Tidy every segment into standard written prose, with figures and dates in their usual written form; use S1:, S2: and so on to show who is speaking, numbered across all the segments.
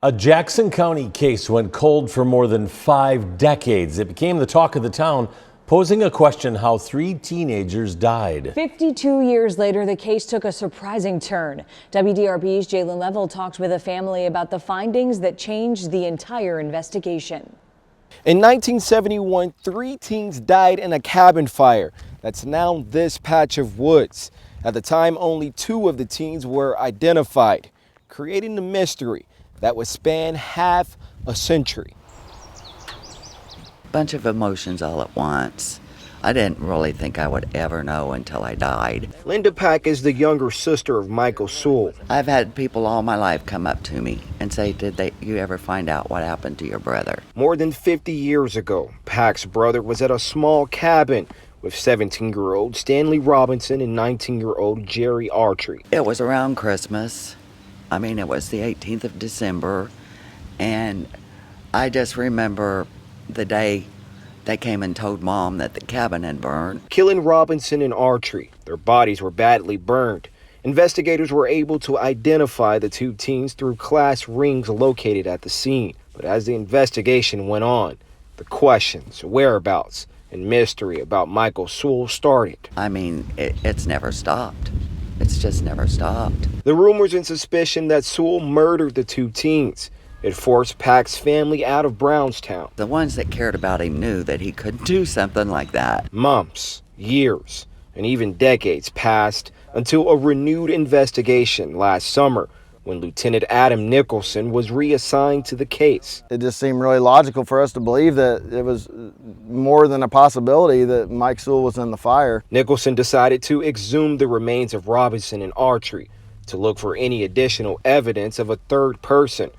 S1: A Jackson County case went cold for more than 5 decades. It became the talk of the town, posing a question how 3 teenagers died.
S2: 52 years later, the case took a surprising turn. WDRB's Jalen Level talked with a family about the findings that changed the entire investigation.
S3: In 1971, 3 teens died in a cabin fire that's now this patch of woods. At the time, only 2 of the teens were identified, creating the mystery that would span half a century.
S4: Bunch of emotions all at once. I didn't really think I would ever know until I died.
S3: Linda Pack is the younger sister of Michael Sewell.
S4: I've had people all my life come up to me and say, you ever find out what happened to your brother?
S3: More than 50 years ago, Pack's brother was at a small cabin with 17-year-old Stanley Robison and 19-year-old Jerry Autry.
S4: It was around Christmas. It was the 18th of December, and I just remember the day they came and told Mom that the cabin had burned.
S3: Killing Robinson and Autry, their bodies were badly burned. Investigators were able to identify the 2 teens through class rings located at the scene. But as the investigation went on, the questions, whereabouts, and mystery about Michael Sewell started.
S4: It's never stopped. It's just never stopped.
S3: The rumors and suspicion that Sewell murdered the 2 teens. It forced Pack's family out of Brownstown.
S4: The ones that cared about him knew that he couldn't do something like that.
S3: Months, years, and even decades passed until a renewed investigation last summer when Lieutenant Adam Nicholson was reassigned to the case.
S5: It just seemed really logical for us to believe that it was more than a possibility that Mike Sewell was in the fire.
S3: Nicholson decided to exhume the remains of Robison and Autry to look for any additional evidence of a third person.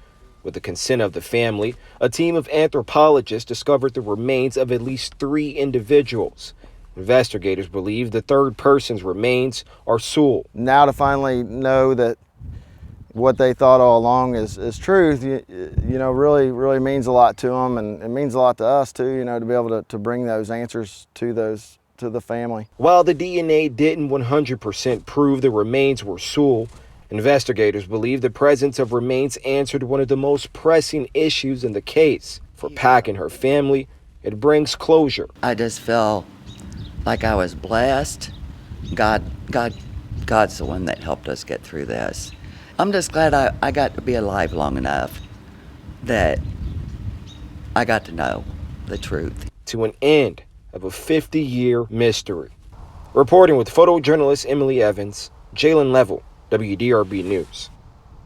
S3: With the consent of the family, a team of anthropologists discovered the remains of at least 3 individuals. Investigators believe the third person's remains are Sewell.
S5: Now to finally know that what they thought all along is truth, really means a lot to them, and it means a lot to us too, to be able to bring those answers to the family.
S3: While the DNA didn't 100% prove the remains were Sewell, investigators believe the presence of remains answered one of the most pressing issues in the case. For Pack and her family, it brings closure.
S4: I just feel like I was blessed. God's the one that helped us get through this. I'm just glad I got to be alive long enough that I got to know the truth.
S3: To an end of a 50-year mystery. Reporting with photojournalist Emily Evans, Jalen Level, WDRB News.